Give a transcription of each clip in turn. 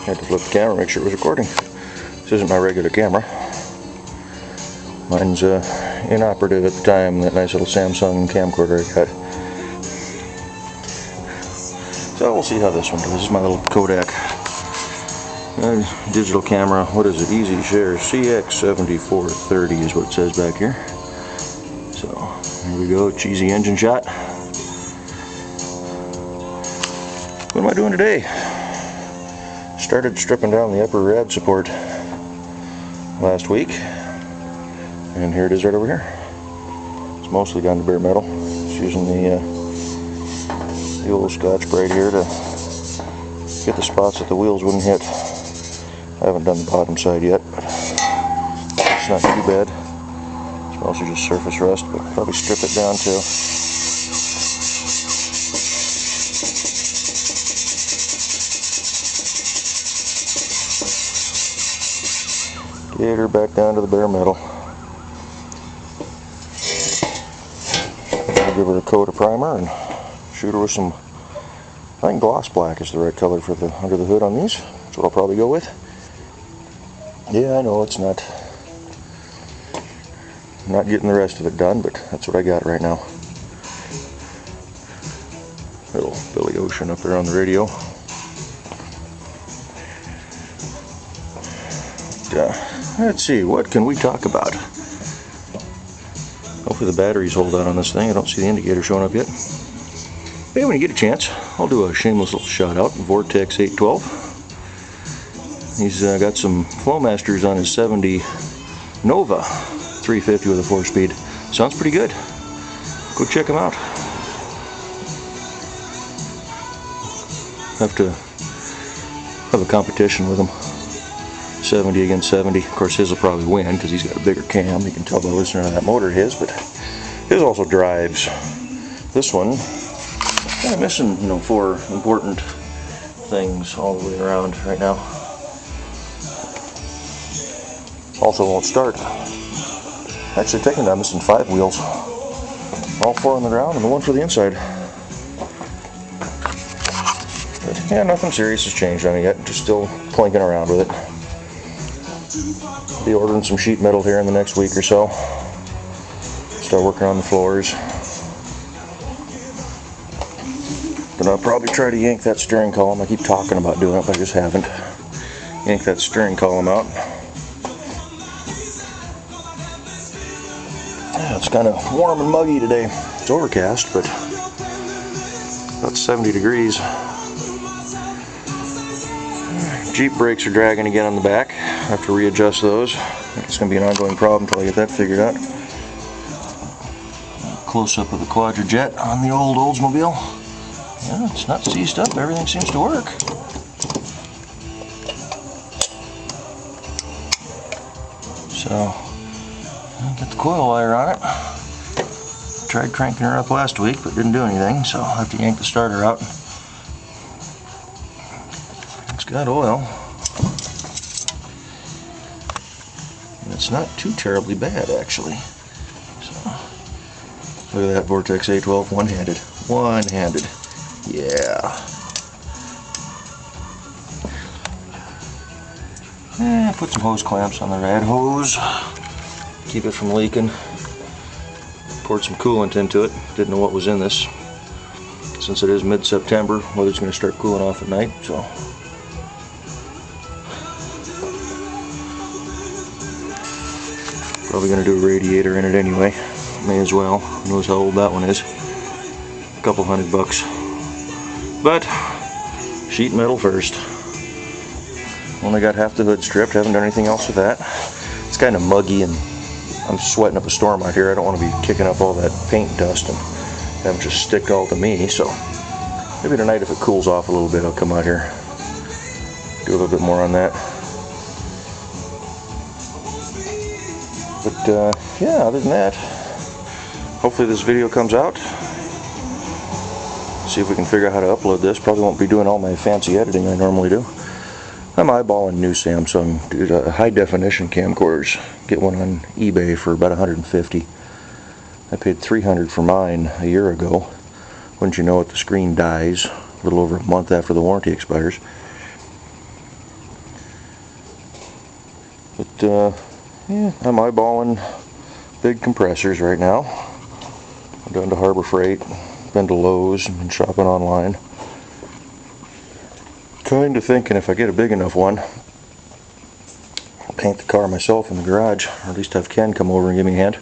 had to flip the camera, make sure it was recording. This isn't my regular camera. Mine's inoperative at the time, that nice little Samsung camcorder I got. So we'll see how this one does. This is my little Kodak digital camera. What is it? Easy Share CX7430 is what it says back here. So here we go, cheesy engine shot. What am I doing today? Started stripping down the upper rad support last week, and here it is right over here. It's mostly down to bare metal. Just using the old Scotch-Brite here to get the spots that the wheels wouldn't hit. I haven't done the bottom side yet. It's not too bad. It's mostly just surface rust, but I'll probably strip it down too. Get her back down to the bare metal. I'll give her a coat of primer and shoot her with some, I think gloss black is the right color for the under the hood on these. That's what I'll probably go with. Yeah, I know it's not getting the rest of it done, but that's what I got right now. Little Billy Ocean up there on the radio. Let's see, what can we talk about? Hopefully the batteries hold out on this thing. I don't see the indicator showing up yet. But yeah, when you get a chance, I'll do a shameless little shout out. Vortex 812. He's got some Flowmasters on his 70 Nova 350 with a 4-speed. Sounds pretty good. Go check him out. Have to have a competition with him. 70 against 70. Of course, his will probably win because he's got a bigger cam. You can tell by listening to that motor his, but his also drives. This one, kind of missing, 4 important things all the way around right now. Also won't start. Actually, taking that, missing 5 wheels. All 4 on the ground and the one for the inside. But yeah, nothing serious has changed on it yet. Just still plinking around with it. Be ordering some sheet metal here in the next week or so. Start working on the floors. But I'll probably try to yank that steering column. I keep talking about doing it, but I just haven't. Yank that steering column out. Yeah, it's kind of warm and muggy today. It's overcast, but about 70 degrees. Jeep brakes are dragging again on the back. I have to readjust those. It's going to be an ongoing problem until I get that figured out. Close up of the Quadrajet on the old Oldsmobile. Yeah, it's not seized up. Everything seems to work. So, I'll get the coil wire on it. Tried cranking her up last week, but didn't do anything, so I'll have to yank the starter out. It's got oil. And it's not too terribly bad, actually. So, look at that Vortex 812, one-handed. One-handed. Yeah. Put some hose clamps on the rad hose. Keep it from leaking. Poured some coolant into it. Didn't know what was in this. Since it is mid-September, weather's going to start cooling off at night, so. Probably going to do a radiator in it anyway. May as well. Who knows how old that one is. A couple $100. But sheet metal first. Only got half the hood stripped. Haven't done anything else with that. It's kind of muggy and I'm sweating up a storm out here. I don't want to be kicking up all that paint dust and have it just stick all to me. So maybe tonight, if it cools off a little bit, I'll come out here, do a little bit more on that. But yeah, other than that, hopefully this video comes out. See if we can figure out how to upload this. Probably won't be doing all my fancy editing I normally do. I'm eyeballing new Samsung high definition camcorders. Get one on eBay for about $150. I paid $300 for mine a year ago. Wouldn't you know it, the screen dies a little over a month after the warranty expires. yeah, I'm eyeballing big compressors right now. I'm down to Harbor Freight, been to Lowe's, and been shopping online. Kind of thinking if I get a big enough one, I'll paint the car myself in the garage, or at least have Ken come over and give me a hand.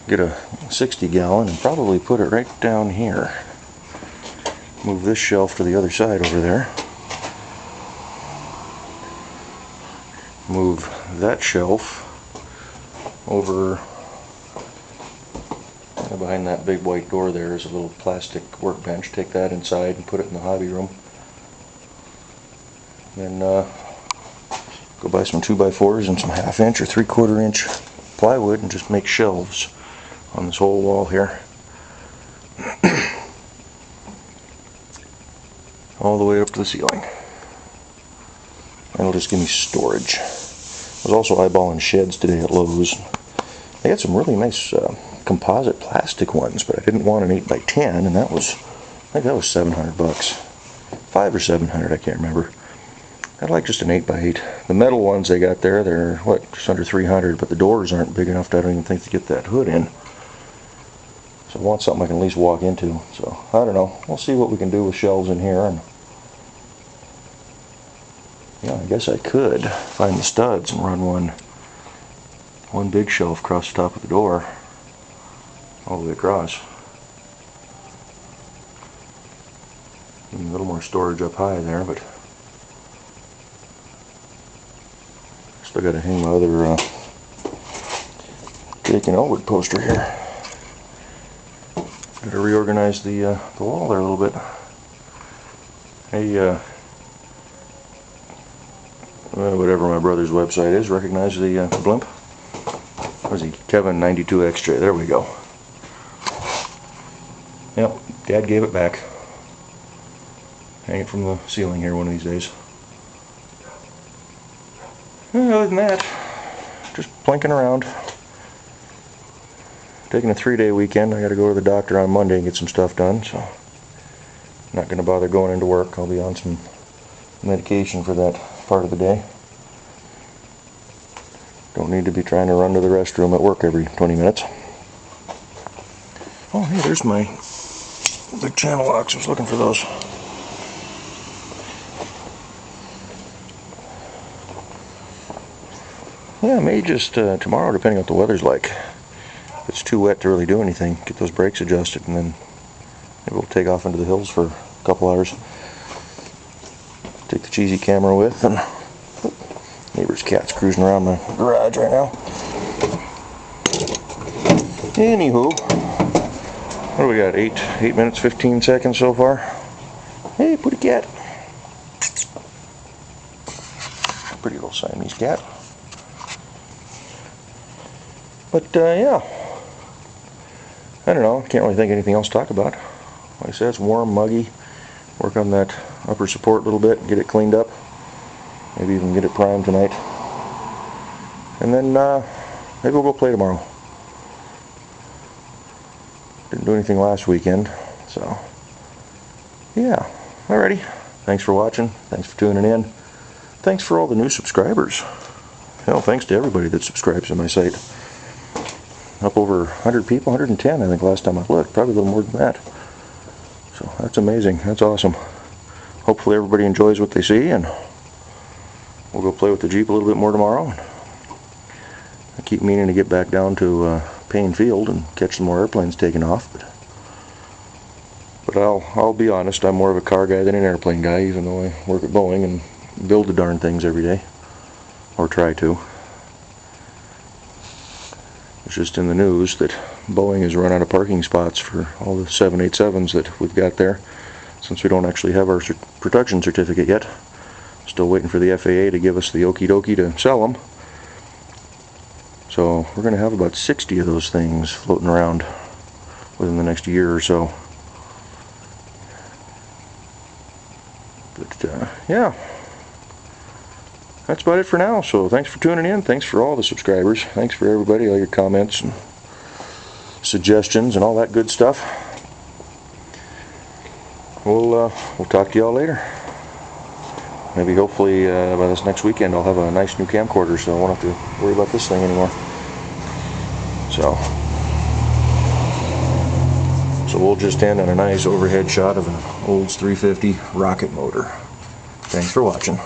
Get a 60-gallon and probably put it right down here. Move this shelf to the other side over there. Move that shelf over behind that big white door. There is a little plastic workbench. Take that inside and put it in the hobby room. Then go buy some 2x4s and some 1/2 inch or 3/4 inch plywood and just make shelves on this whole wall here. All the way up to the ceiling. That'll just give me storage. I was also eyeballing sheds today at Lowe's. They had some really nice composite plastic ones, but I didn't want an 8x10, and that was, I think that was $700. $500 or $700, I can't remember. I'd like just an 8x8. The metal ones they got there, they're what, just under $300, but the doors aren't big enough to, I don't even think, to get that hood in. So I want something I can at least walk into. So I don't know. We'll see what we can do with shelves in here. And yeah, I guess I could find the studs and run one big shelf across the top of the door, all the way across. A little more storage up high there, but still got to hang my other Jake and Elwood poster here. Got to reorganize the wall there a little bit. Hey, whatever my brother's website is, recognize the blimp? Was he Kevin 92XJ? There we go. Yep, Dad gave it back. Hang it from the ceiling here one of these days. Other than that, just plinking around. Taking a 3-day weekend. I got to go to the doctor on Monday and get some stuff done, so I'm not going to bother going into work. I'll be on some medication for that part of the day. Don't need to be trying to run to the restroom at work every 20 minutes. Oh, hey, there's my big channel locks. I was looking for those. Yeah, I may just tomorrow, depending on what the weather's like. If it's too wet to really do anything, get those brakes adjusted, and then maybe we'll take off into the hills for a couple hours. Take the cheesy camera with, and neighbor's cat's cruising around my garage right now. Anywho, what do we got? 8 minutes 15 seconds so far. Hey, pretty cat. Pretty little Siamese cat. But yeah, I don't know. Can't really think of anything else to talk about. Like I said, it's warm, muggy. Work on that upper support a little bit, get it cleaned up. Maybe even get it primed tonight. And then maybe we'll go play tomorrow. Didn't do anything last weekend, so yeah. Alrighty. Thanks for watching. Thanks for tuning in. Thanks for all the new subscribers. Hell, thanks to everybody that subscribes to my site. Up over 100 people, 110 I think last time I looked. Probably a little more than that. So that's amazing. That's awesome. Hopefully everybody enjoys what they see, and we'll go play with the Jeep a little bit more tomorrow. I keep meaning to get back down to Payne Field and catch some more airplanes taking off. But I'll be honest, I'm more of a car guy than an airplane guy, even though I work at Boeing and build the darn things every day. Or try to. It's just in the news that Boeing has run out of parking spots for all the 787s that we've got there, since we don't actually have our production certificate yet. Still waiting for the FAA to give us the okie dokie to sell them. So we're going to have about 60 of those things floating around within the next year or so. But yeah, that's about it for now. So thanks for tuning in. Thanks for all the subscribers. Thanks for everybody, all your comments and suggestions and all that good stuff. We'll talk to y'all later. maybe hopefully by this next weekend I'll have a nice new camcorder, so I won't have to worry about this thing anymore. So we'll just end on a nice overhead shot of an Olds 350 rocket motor. Thanks for watching.